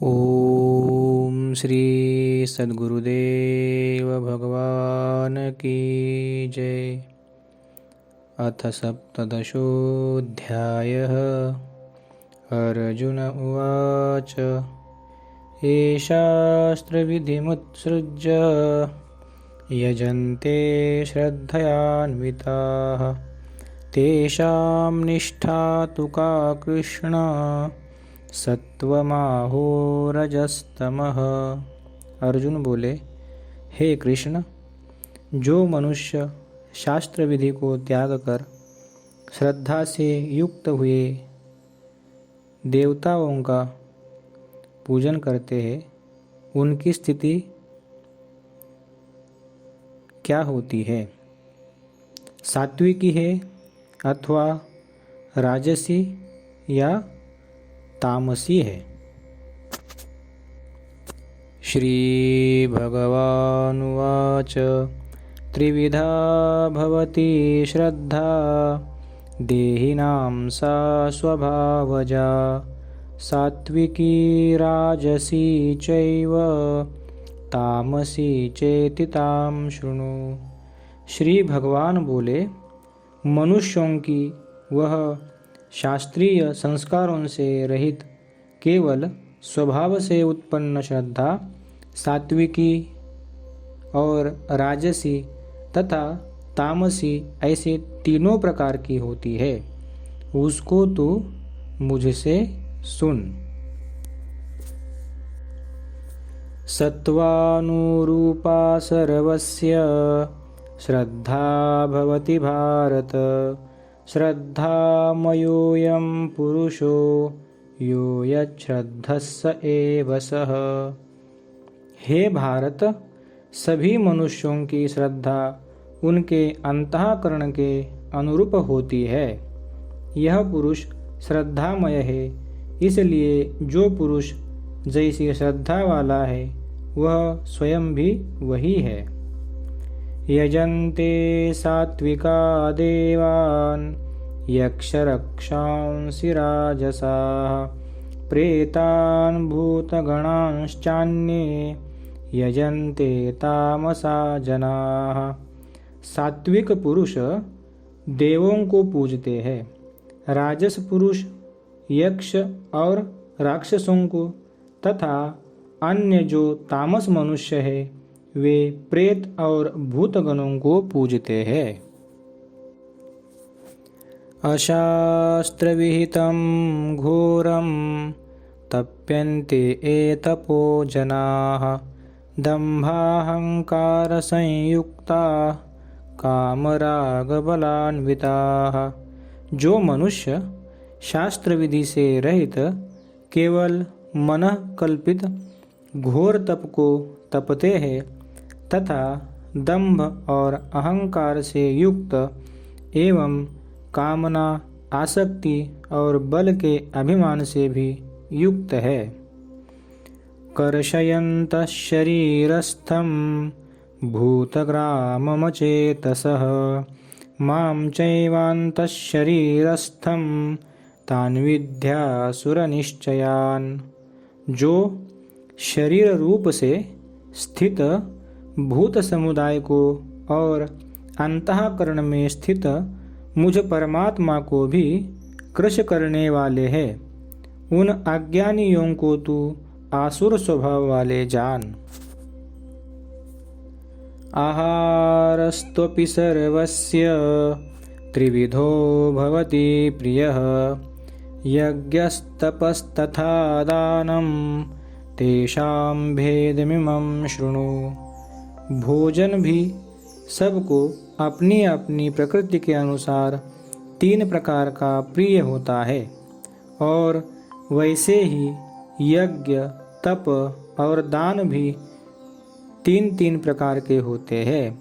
ओम श्री सद्गुरुदेव भगवान की जय। अथ सप्तदशोऽध्यायः। अर्जुन उवाच ये शास्त्रविधिमुत्सृज्य यजन्ते श्रद्धयान्विताः तेषां निष्ठा तु का कृष्ण सत्वमाहो रजस्तमः। अर्जुन बोले, हे कृष्ण, जो मनुष्य शास्त्र विधि को त्याग कर श्रद्धा से युक्त हुए देवताओं का पूजन करते हैं, उनकी स्थिति क्या होती है? सात्विकी है अथवा राजसी या तामसी है? श्री भगवानुवाच त्रिविधा भवति श्रद्धा देहिनां सा स्वभावजा सात्विकी राजसी चैव तामसी चेति तां शृणु। श्री भगवान बोले, मनुष्यों की वह शास्त्रीय संस्कारों से रहित केवल स्वभाव से उत्पन्न श्रद्धा सात्विकी और राजसी तथा तामसी ऐसे तीनों प्रकार की होती है, उसको तू मुझसे सुन। सत्वानुरूपा सर्वस्य श्रद्धा भवति भारत श्रद्धामयोऽयं पुरुषो यो यच्छ्रद्धः स एव सः। हे भारत, सभी मनुष्यों की श्रद्धा उनके अंतःकरण के अनुरूप होती है। यह पुरुष श्रद्धामय है, इसलिए जो पुरुष जैसी श्रद्धा वाला है वह स्वयं भी वही है। यजन्ते सात्विका देवान् यक्षरक्षांसि राजसाः प्रेतान् भूतगणांश्चान्ये यजन्ते तामसा जनाः। सात्विक पुरुष देवों को पूजते हैं, राजस पुरुष यक्ष और राक्षसों को तथा अन्य जो तामस मनुष्य है वे प्रेत और भूतगणों को पूजते हैं। अशास्त्रविहितं घोरं तप्यन्ते एतपो जनाः दम्भाहंकारसंयुक्ताः कामरागबलान्विताः। जो मनुष्य शास्त्र विधि से रहित केवल मनः कल्पित घोर तप को तपते हैं तथा दंभ और अहंकार से युक्त एवं कामना, आसक्ति और बल के अभिमान से भी युक्त है। कर्षयन्तः शरीरस्थं भूतग्राममचेतसः मां चैवान्तः शरीरस्थं तान् विद्यासुरनिश्चयान्। जो शरीर रूप से स्थित भूत समुदाय को और अंतःकरण में स्थित मुझ परमात्मा को भी कृश करने वाले हैं, उन अज्ञानियों को तू आसुर स्वभाव वाले जान। आहारस्त्वपि सर्वस्य त्रिविधो भवति प्रियः यज्ञस्तपस्तथा दानं तेषां भेदमिमं शृणु। भोजन भी सबको अपनी अपनी प्रकृति के अनुसार 3 प्रकार का प्रिय होता है और वैसे ही यज्ञ, तप और दान भी 3-3 प्रकार के होते हैं।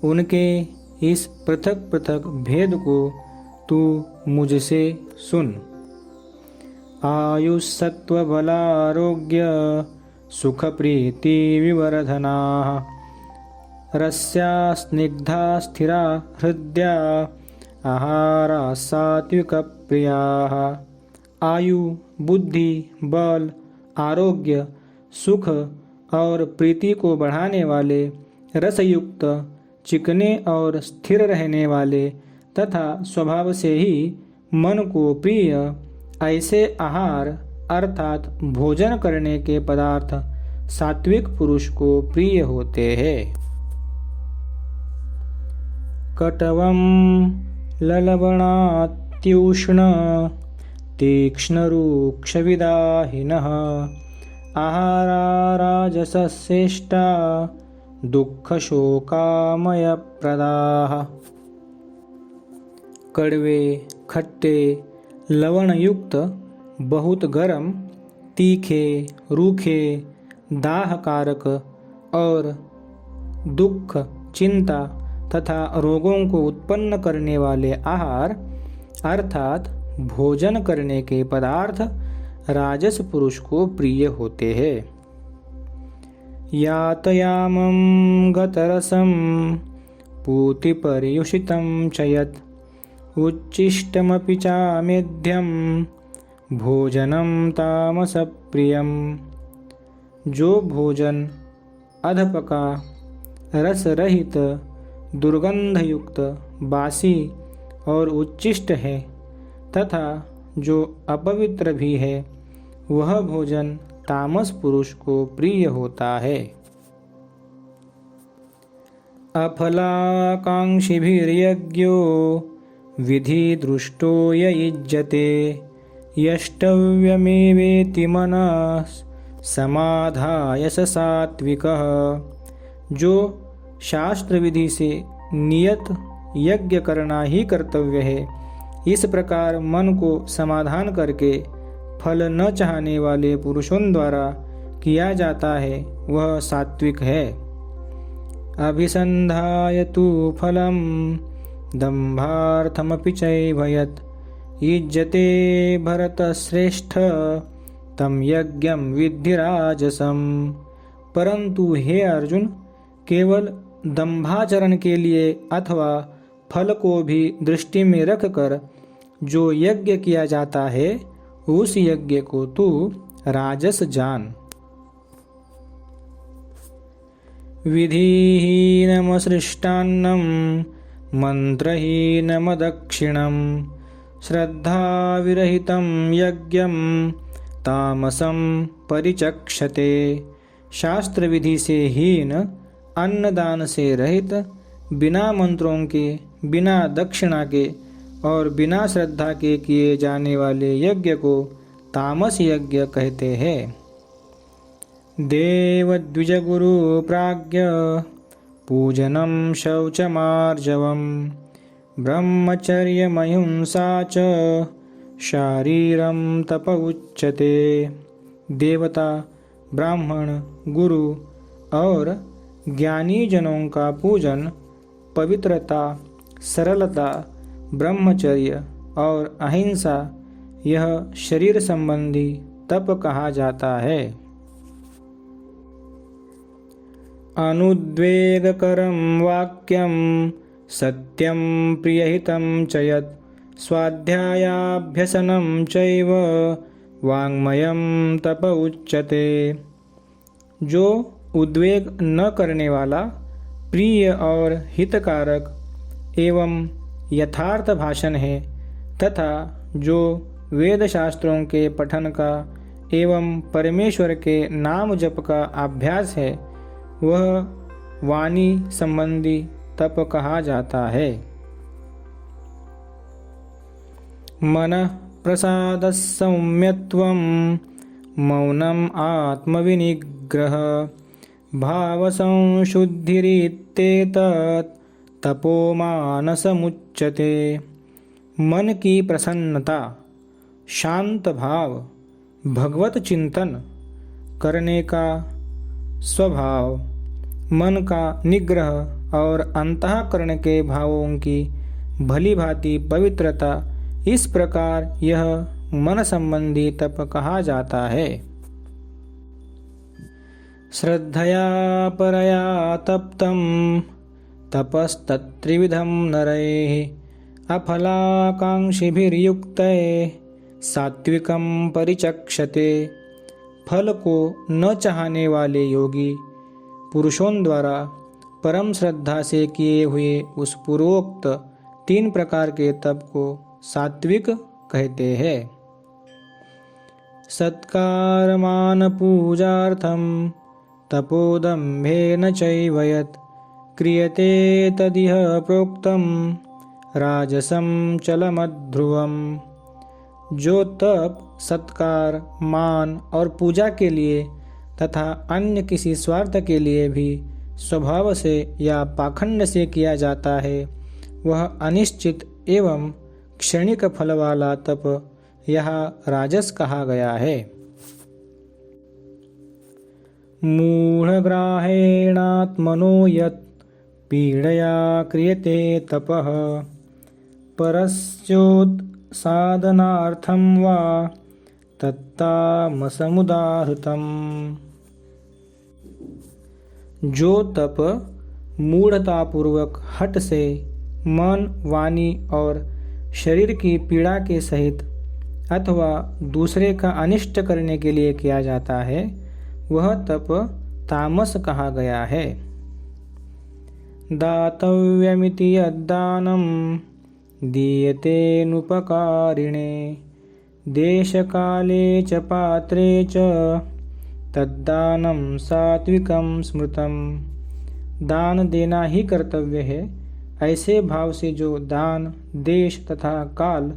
उनके इस पृथक पृथक भेद को तू मुझसे सुन। आयुस्सत्त्वबलारोग्य सुखप्रीति विवर्धनाः रस्या स्निग्धा स्थिरा हृद्या आहारा सात्विक प्रियाः। आयु, बुद्धि, बल आरोग्य, सुख और प्रीति को बढ़ाने वाले, रसयुक्त, चिकने और स्थिर रहने वाले तथा स्वभाव से ही मन को प्रिय ऐसे आहार अर्थात भोजन करने के पदार्थ सात्विक पुरुष को प्रिय होते हैं। कटवं ललवणात्युष्ण तीक्ष्णरूक्षविदाहिनः आहारा राजसश्रेष्ठा दुःखशोकामयप्रदाः। कड़वे, खट्टे, लवणयुक्त, बहुत गर्म, तीखे, रूखे, दाहकारक और दुख, चिंता तथा रोगों को उत्पन्न करने वाले आहार अर्थात भोजन करने के पदार्थ राजस पुरुष को प्रिय होते हैं। यातयामं गतरसं पूतिपर्युषितं च यत् उच्छिष्टमपि चामेध्यं भोजनं तामसप्रियं। जो भोजन अधपका, रस रहित, दुर्गंधयुक्त, बासी और उच्छिष्ट है तथा जो अपवित्र भी है, वह भोजन तामस पुरुष को प्रिय होता है। अफलाकांक्षिभिर्यज्ञो विधि दृष्टो य युज्यते यष्टव्यमेवेति मनः समाधाय स सात्विकः। जो शास्त्र विधि से नियत यज्ञ करना ही कर्तव्य है, इस प्रकार मन को समाधान करके फल न चाहने वाले पुरुषों द्वारा किया जाता है, वह सात्विक है। अभिसंधाय तु फलं दंभार्थमपि चैव यत् युज्यते भरतश्रेष्ठ तम यज्ञं विद्धि राजसम। परंतु हे अर्जुन, केवल दंभाचरण के लिए अथवा फल को भी दृष्टि में रखकर जो यज्ञ किया जाता है, उस यज्ञ को तू राजस जान। विधिहीनमसृष्टान्नं मंत्रहीनमदक्षिणं श्रद्धाविरहितं यज्ञं तामसं परिचक्षते। शास्त्र विधि से हीन, अन्नदान से रहित, बिना मंत्रों के, बिना दक्षिणा के और बिना श्रद्धा के किए जाने वाले यज्ञ को तामस यज्ञ कहते हैं। देवद्विजगुरु प्राज्ञ पूजनं शौचमार्जवं ब्रह्मचर्यमहिंसा च शारीरं तप उच्यते। देवता, ब्राह्मण, गुरु और ज्ञानी जनों का पूजन पवित्रता, सरलता, ब्रह्मचर्य और अहिंसा, यह शरीर संबंधी तप कहा जाता है। अनुद्वेगकरं वाक्यं सत्यं प्रियहितं च यत् स्वाध्यायाभ्यसनं चैव वाङ्मयं तप उच्यते। जो उद्वेग न करने वाला, प्रिय और हितकारक एवं यथार्थ भाषण है तथा जो वेद शास्त्रों के पठन का एवं परमेश्वर के नाम जप का अभ्यास है, वह वाणी संबंधी तप कहा जाता है। मनः प्रसादः सौम्यत्वं मौनम् आत्मविनिग्रह भावसंशुद्धिरित्येतत् तपोमानसमुच्यते। मन की प्रसन्नता, शांत भाव, भगवत चिंतन करने का स्वभाव, मन का निग्रह और अंतःकरण के भावों की भली भांति पवित्रता, इस प्रकार यह मन संबंधी तप कहा जाता है। श्रद्धया परया तप्तं तपस्तत्त्रिविधं नरैः अफलाकांक्षिभिर्युक्तैः सात्विकं परिचक्षते। फल को न चाहने वाले योगी पुरुषों द्वारा परम श्रद्धा से किए हुए उस पूर्वोक्त 3 प्रकार के तप को सात्विक कहते हैं। सत्कारमान पूजार्थम तपोदम्भेन चैव यत् क्रियते तदिह प्रोक्तम राजसम चलमध्रुवम। जो तप सत्कार, मान और पूजा के लिए तथा अन्य किसी स्वार्थ के लिए भी स्वभाव से या पाखंड से किया जाता है, वह अनिश्चित एवं क्षणिक फल वाला तप यहाँ राजस कहा गया है। मूढ़ग्राहेणात्मनो यत् पीडया क्रियते तपः परस्योत्साधनार्थं वा तत्तामसमुदाहृतम्। जो तप मूढ़तापूर्वक हठ से मन, वाणी और शरीर की पीड़ा के सहित अथवा दूसरे का अनिष्ट करने के लिए किया जाता है, वह तप तामस कहा गया है। दातव्यमिति यद्दानं दीयतेनुपकारिणे देशकाले च पात्रे च तद्दानं सात्विकं स्मृतम्। दान देना ही कर्तव्य है। ऐसे भाव से जो दान देश तथा काल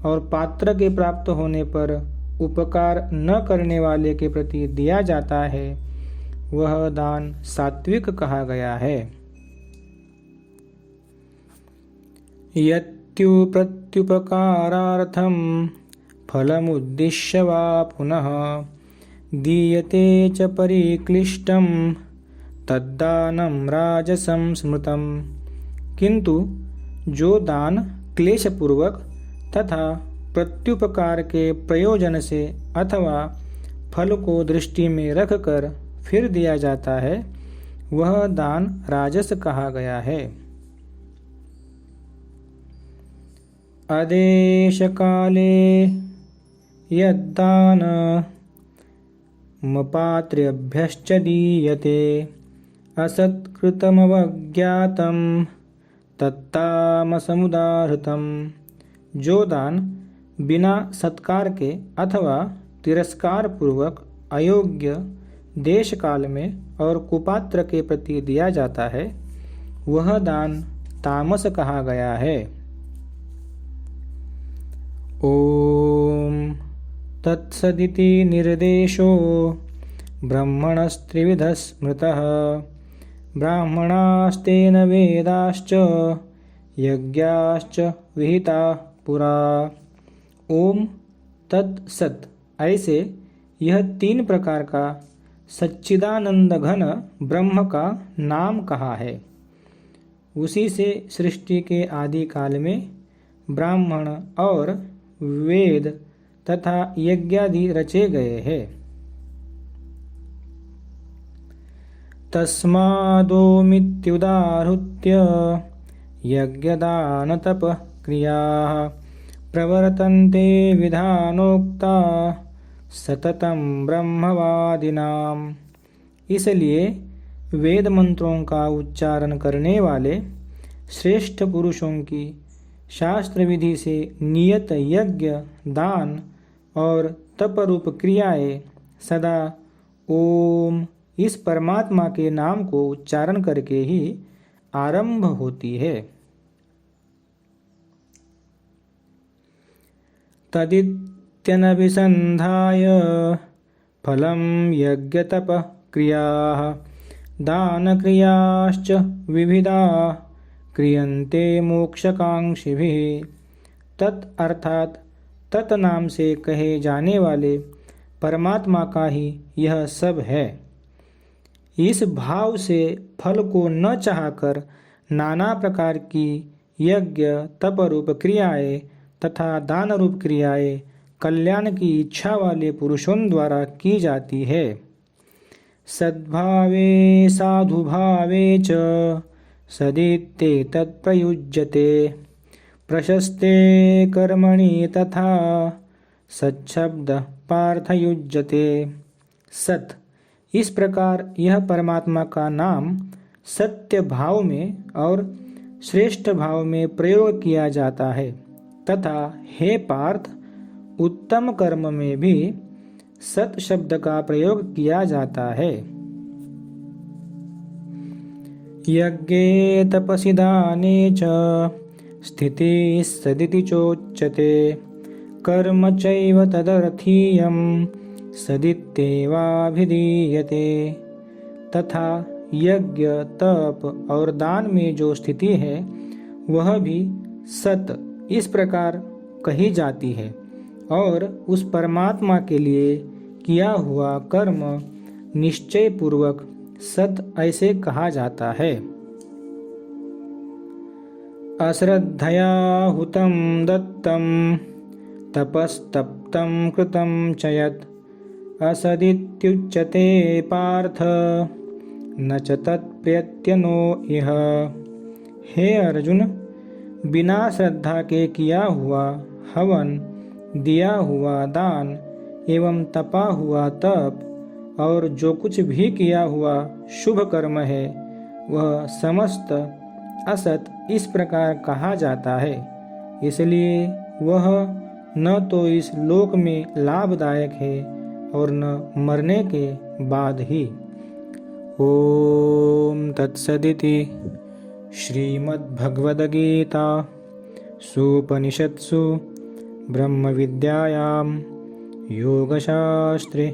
और पात्र के प्राप्त होने पर उपकार न करने वाले के प्रति दिया जाता है, वह दान सात्विक कहा गया है। यत्युप्रत्युपकारार्थं फलमुद्दिश्य वा पुनः दीयते च परिक्लिष्टं तद्दानं राजसं स्मृतम्। किंतु जो दान क्लेशपूर्वक तथा प्रत्युपकार के प्रयोजन से अथवा फल को दृष्टि में रखकर फिर दिया जाता है, वह दान राजस कहा गया है। आदेश काले यद्दानमपात्रेभ्यश्च दीयते असत्कृतमवज्ञातं तत्तामसमुदाहृतम्। जो दान बिना सत्कार के अथवा तिरस्कार पूर्वक अयोग्य देश काल में और कुपात्र के प्रति दिया जाता है, वह दान तामस कहा गया है। ओम तत्सदिति निर्देशो ब्रह्मणस्त्रिविधः स्मृतः ब्राह्मणास्तेन वेदाश्च यज्ञाश्च विहिता पुरा। ओम तत्सत ऐसे यह 3 प्रकार का सच्चिदानंद घन ब्रह्म का नाम कहा है। उसी से सृष्टि के आदि काल में ब्राह्मण और वेद तथा यज्ञादि रचे गए हैं। तस्मादोमित्युदाहृत्य यज्ञदानतप क्रियाः प्रवर्तन्ते विधानोक्ता सततं ब्रह्मवादिनाम्। इसलिए वेद मंत्रों का उच्चारण करने वाले श्रेष्ठ पुरुषों की शास्त्र विधि से नियत यज्ञ, दान और तप रूप क्रियाएं सदा ओम इस परमात्मा के नाम को उच्चारण करके ही आरंभ होती है। तदित्यनभिसन्धाय फलं यज्ञतप क्रियाः दानक्रियाश्च विविधा क्रियन्ते मोक्षकांक्षिभिः। तत् अर्थात तत् नाम से कहे जाने वाले परमात्मा का ही यह सब है। इस भाव से फल को न चाहकर नाना प्रकार की यज्ञ, तप रूप क्रियाएं तथा दान रूप क्रियाएं कल्याण की इच्छा वाले पुरुषों द्वारा की जाती है। सद्भावे साधुभावे च सदित्ते तत्प्रयुज्यते प्रशस्ते कर्मणि तथा सच्छब्द पार्थयुज्यते। सत। इस प्रकार यह परमात्मा का नाम सत्य भाव में और श्रेष्ठ भाव में प्रयोग किया जाता है तथा हे पार्थ, उत्तम कर्म में भी सत शब्द का प्रयोग किया जाता है। यज्ञे तपसि दाने च स्थितिः सदिति चोच्यते कर्म चैव तदर्थीयं सदित्येवाभिधीयते। तथा यज्ञ, तप और दान में जो स्थिति है वह भी सत इस प्रकार कही जाती है और उस परमात्मा के लिए किया हुआ कर्म निश्चय पूर्वक सत ऐसे कहा जाता है। अश्रद्धया हुतं दत्तं तपस्तप्तं कृतं च यत् असदित्युच्यते पार्थ न च तत्प्रयत्यनो इह। हे अर्जुन, बिना श्रद्धा के किया हुआ हवन, दिया हुआ दान एवं तपा हुआ तप और जो कुछ भी किया हुआ शुभ कर्म है वह समस्त असत इस प्रकार कहा जाता है, इसलिए वह न तो इस लोक में लाभदायक है और न मरने के बाद ही। ओम तत्सदिति श्रीमद्भगवद्गीता सुपनिषत्सु ब्रह्मविद्यायां योगशास्त्रे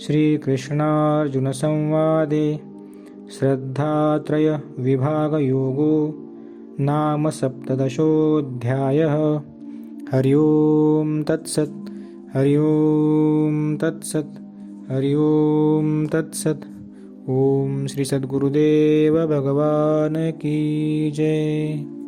श्रीकृष्णार्जुन संवादे श्रद्धात्रय विभाग योगो नाम सप्तदशोऽध्यायः। हरि ओम तत्सत्। हरि ओम तत्सत्। हरि ओम तत्सत्। ओम श्री सद्गुरुदेव भगवान की जय।